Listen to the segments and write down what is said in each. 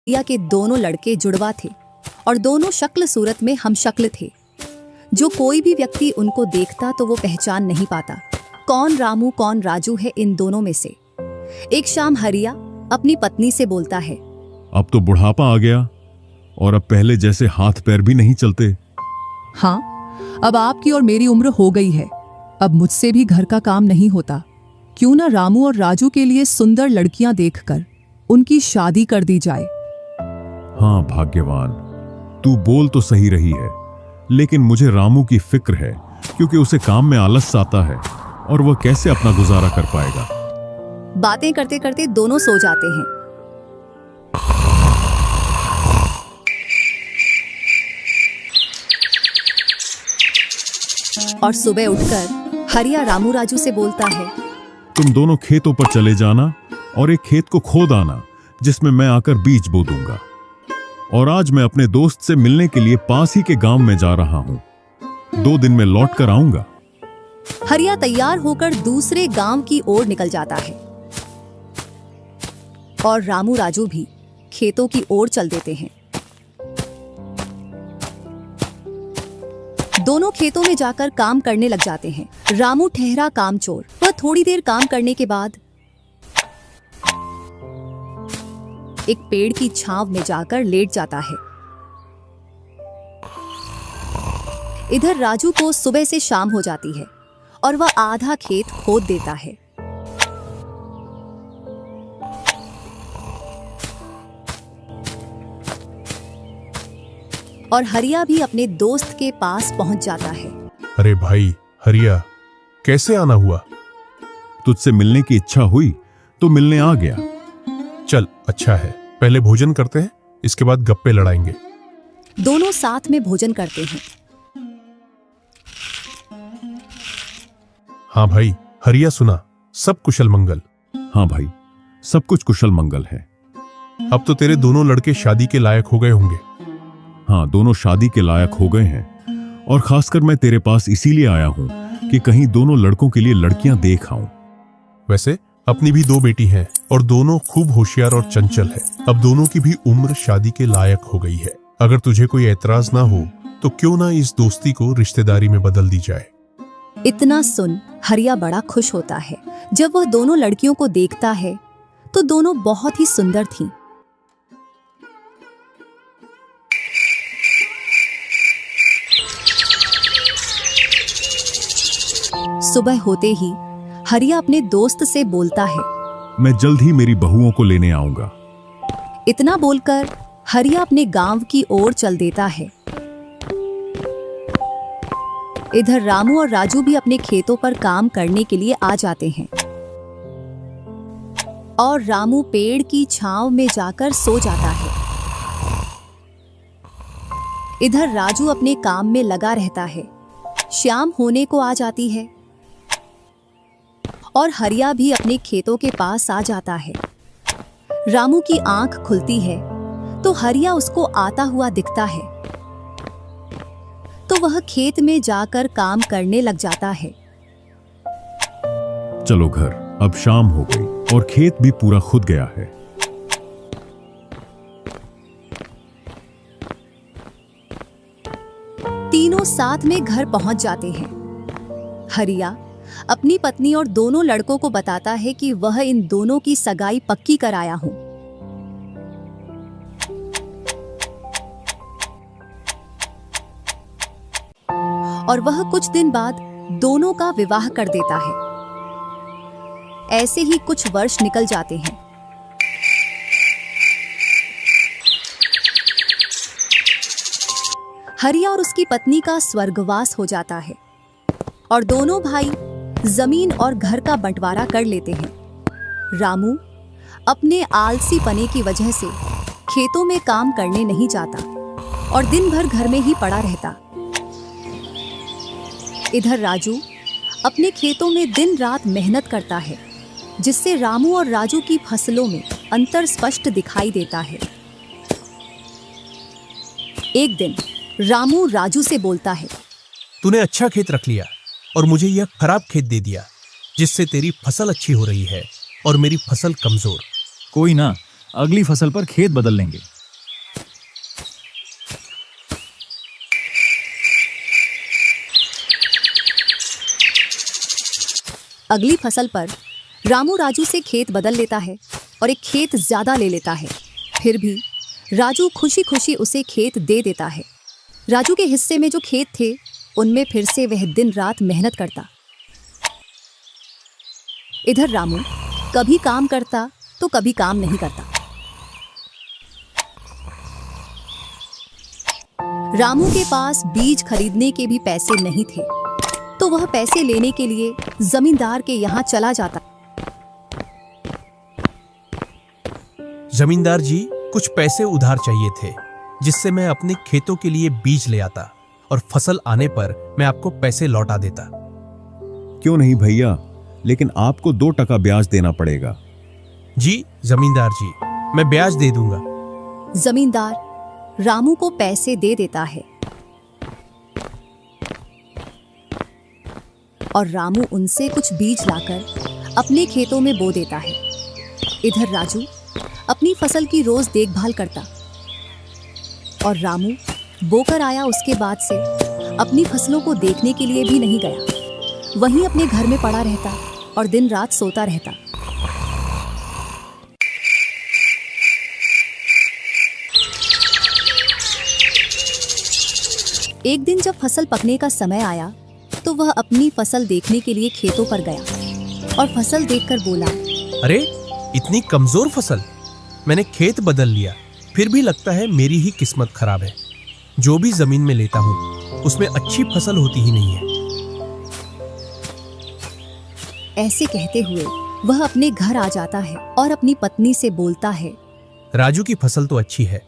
हरिया के दोनों लड़के जुड़वा थे और दोनों शक्ल सूरत में हम शक्ल थे। जो कोई भी व्यक्ति उनको देखता तो वो पहचान नहीं पाता कौन रामू कौन राजू है इन दोनों में से। एक शाम हरिया अपनी पत्नी से बोलता है, अब तो बुढ़ापा आ गया और अब पहले जैसे हाथ पैर भी नहीं चलते। हाँ, अब आपकी और मेरी उम्र हो गई है, अब मुझसे भी घर का काम नहीं होता। क्यों ना रामू और राजू के लिए सुंदर लड़कियां देखकर उनकी शादी कर दी जाए। हाँ भाग्यवान, तू बोल तो सही रही है, लेकिन मुझे रामू की फिक्र है क्योंकि उसे काम में आलस आता है और वह कैसे अपना गुजारा कर पाएगा। बातें करते करते दोनों सो जाते हैं। और सुबह उठकर हरिया रामू राजू से बोलता है, तुम दोनों खेतों पर चले जाना और एक खेत को खोद आना जिसमें मैं आकर बीज बो दूंगा। और आज मैं अपने दोस्त से मिलने के लिए पास ही के गांव में जा रहा हूं। 2 दिन में लौट कर आऊंगा। हरिया तैयार होकर दूसरे गांव की ओर निकल जाता है और रामू राजू भी खेतों की ओर चल देते हैं। दोनों खेतों में जाकर काम करने लग जाते हैं। रामू ठहरा कामचोर। वह थोड़ी देर काम करने के बाद एक पेड़ की छांव में जाकर लेट जाता है। इधर राजू को सुबह से शाम हो जाती है और वह आधा खेत खोद देता है। और हरिया भी अपने दोस्त के पास पहुंच जाता है। अरे भाई हरिया, कैसे आना हुआ? तुझसे मिलने की इच्छा हुई तो मिलने आ गया। चल अच्छा है, पहले भोजन करते हैं, इसके बाद गप्पे लड़ाएंगे। दोनों साथ में भोजन करते हैं। हाँ भाई हरिया, सुना सब कुशल मंगल? हाँ भाई, सब कुछ कुशल मंगल है। अब तो तेरे दोनों लड़के शादी के लायक हो गए होंगे। हाँ, दोनों शादी के लायक हो गए हैं और खासकर मैं तेरे पास इसीलिए आया हूं कि कहीं दोनों लड़कों के लिए लड़कियां देख आऊं। वैसे अपनी भी 2 बेटी हैं और दोनों खूब होशियार और चंचल है। अब दोनों की भी उम्र शादी के लायक हो गई है। अगर तुझे कोई एतराज ना हो तो क्यों ना इस दोस्ती को रिश्तेदारी में बदल दी जाए। इतना सुन हरिया बड़ा खुश होता है। जब वह दोनों लड़कियों को देखता है तो दोनों बहुत ही सुंदर थीं। सुबह होते ही हरिया अपने दोस्त से बोलता है, मैं जल्द ही मेरी बहुओं को लेने आऊंगा। इतना बोलकर हरिया अपने गांव की ओर चल देता है। इधर रामू और राजू भी अपने खेतों पर काम करने के लिए आ जाते हैं और रामू पेड़ की छांव में जाकर सो जाता है। इधर राजू अपने काम में लगा रहता है। शाम होने को आ जाती है और हरिया भी अपने खेतों के पास आ जाता है। रामू की आंख खुलती है तो हरिया उसको आता हुआ दिखता है, तो वह खेत में जाकर काम करने लग जाता है। चलो घर, अब शाम हो गई और खेत भी पूरा खुद गया है। तीनों साथ में घर पहुंच जाते हैं। हरिया अपनी पत्नी और दोनों लड़कों को बताता है कि वह इन दोनों की सगाई पक्की कराया हूं। और वह कुछ दिन बाद दोनों का विवाह कर देता है। ऐसे ही कुछ वर्ष निकल जाते हैं। हरिया और उसकी पत्नी का स्वर्गवास हो जाता है और दोनों भाई जमीन और घर का बंटवारा कर लेते हैं। रामू अपने आलसी पने की वजह से खेतों में काम करने नहीं जाता और दिन भर घर में ही पड़ा रहता। इधर राजू अपने खेतों में दिन रात मेहनत करता है, जिससे रामू और राजू की फसलों में अंतर स्पष्ट दिखाई देता है। एक दिन रामू राजू से बोलता है, तूने अच्छा खेत रख लिया और मुझे यह खराब खेत दे दिया, जिससे तेरी फसल अच्छी हो रही है और मेरी फसल कमजोर। कोई ना, अगली फसल पर खेत बदल लेंगे। अगली फसल पर रामू राजू से खेत बदल लेता है और एक खेत ज्यादा ले लेता है। फिर भी राजू खुशी खुशी उसे खेत दे देता है। राजू के हिस्से में जो खेत थे उनमें फिर से वह दिन रात मेहनत करता। इधर रामू कभी काम करता तो कभी काम नहीं करता। रामू के पास बीज खरीदने के भी पैसे नहीं थे, तो वह पैसे लेने के लिए जमींदार के यहाँ चला जाता। जमींदार जी, कुछ पैसे उधार चाहिए थे, जिससे मैं अपने खेतों के लिए बीज ले आता और फसल आने पर मैं आपको पैसे लौटा देता। क्यों नहीं भैया, लेकिन आपको 2% ब्याज देना पड़ेगा। जी जमींदार जी, मैं ब्याज दे दूंगा। जमींदार रामू को पैसे दे देता है और रामू उनसे कुछ बीज लाकर अपने खेतों में बो देता है। इधर राजू अपनी फसल की रोज देखभाल करता और रामू बोकर आया उसके बाद से अपनी फसलों को देखने के लिए भी नहीं गया। वहीं अपने घर में पड़ा रहता और दिन रात सोता रहता। एक दिन जब फसल पकने का समय आया तो वह अपनी फसल देखने के लिए खेतों पर गया और फसल देखकर बोला, अरे इतनी कमजोर फसल! मैंने खेत बदल लिया, फिर भी लगता है मेरी ही किस्मत खराब है। जो भी जमीन में लेता हूँ उसमें अच्छी फसल होती ही नहीं है। ऐसे कहते हुए वह अपने घर आ जाता है और अपनी पत्नी से बोलता है, राजू की फसल तो अच्छी है,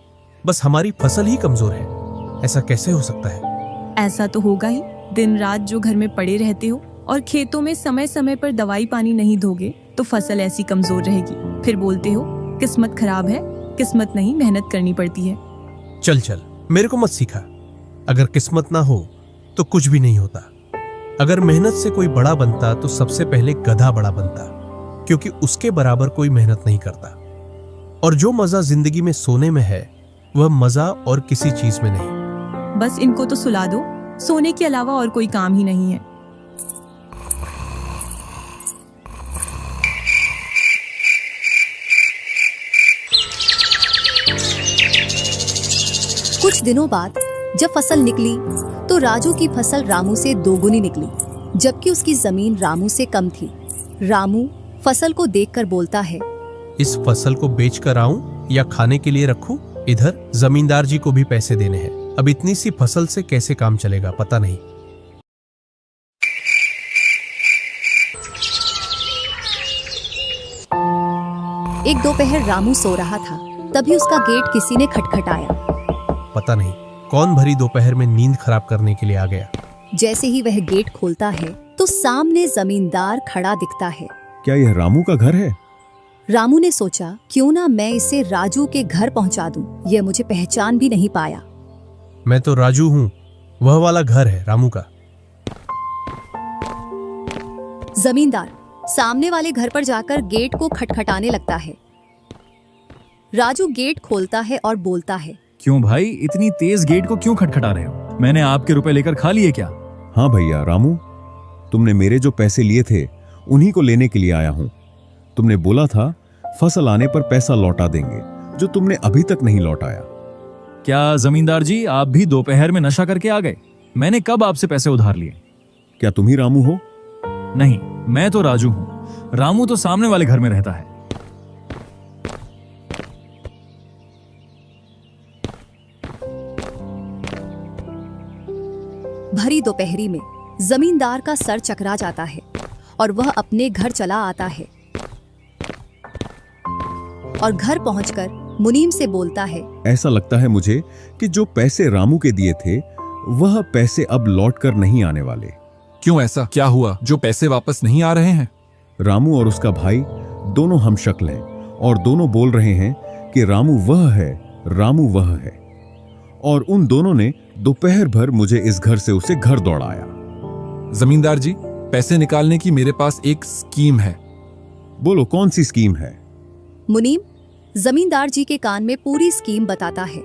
बस हमारी फसल ही कमजोर है। ऐसा कैसे हो सकता है? ऐसा तो होगा ही। दिन रात जो घर में पड़े रहते हो और खेतों में समय समय पर दवाई पानी नहीं दोगे तो फसल ऐसी कमजोर रहेगी। फिर बोलते हो किस्मत खराब है। किस्मत नहीं, मेहनत करनी पड़ती है। चल चल, मेरे को मत सिखा। अगर किस्मत ना हो तो कुछ भी नहीं होता। अगर मेहनत से कोई बड़ा बनता तो सबसे पहले गधा बड़ा बनता, क्योंकि उसके बराबर कोई मेहनत नहीं करता। और जो मजा जिंदगी में सोने में है वह मजा और किसी चीज में नहीं। बस इनको तो सुला दो, सोने के अलावा और कोई काम ही नहीं है। कुछ दिनों बाद जब फसल निकली तो राजू की फसल रामू से दोगुनी निकली, जबकि उसकी जमीन रामू से कम थी। रामू फसल को देखकर बोलता है, इस फसल को बेच कर आऊं या खाने के लिए रखूं? इधर जमींदार जी को भी पैसे देने हैं। अब इतनी सी फसल से कैसे काम चलेगा पता नहीं। एक दोपहर रामू सो रहा था, तभी उसका गेट किसी ने खटखटाया। पता नहीं कौन भरी दोपहर में नींद खराब करने के लिए आ गया। जैसे ही वह गेट खोलता है तो सामने जमींदार खड़ा दिखता है। क्या यह रामू का घर है? रामू ने सोचा, क्यों ना मैं इसे राजू के घर पहुंचा दूं। यह मुझे पहचान भी नहीं पाया। मैं तो राजू हूँ, वह वाला घर है रामू का। जमींदार सामने वाले घर पर जाकर गेट को खटखटाने लगता है। राजू गेट खोलता है और बोलता है, क्यों भाई, इतनी तेज गेट को क्यों खटखटा रहे हो? मैंने आपके रुपए लेकर खा लिए क्या? हाँ भैया रामू, तुमने मेरे जो पैसे लिए थे उन्हीं को लेने के लिए आया हूँ। तुमने बोला था फसल आने पर पैसा लौटा देंगे, जो तुमने अभी तक नहीं लौटाया। क्या जमींदार जी, आप भी दोपहर में नशा करके आ गए? मैंने कब आपसे पैसे उधार लिए? क्या तुम ही रामू हो? नहीं, मैं तो राजू हूँ। रामू तो सामने वाले घर में रहता है। भरी दोपहरी में जमींदार का सर चकरा जाता है और वह अपने घर चला आता है और घर पहुंचकर मुनीम से बोलता है, ऐसा लगता है मुझे कि जो पैसे रामू के दिए थे वह पैसे अब लौटकर नहीं आने वाले। क्यों, ऐसा क्या हुआ जो पैसे वापस नहीं आ रहे हैं? रामू और उसका भाई दोनों हमशक्ल हैं और दोनों बोल रहे हैं कि रामू वह है, रामू वह है। और उन दोनों ने दोपहर भर मुझे इस घर से उसे घर दौड़ाया। जमींदार जी, पैसे निकालने की मेरे पास एक स्कीम है। बोलो, कौन सी स्कीम है? मुनीम जमींदार जी के कान में पूरी स्कीम बताता है।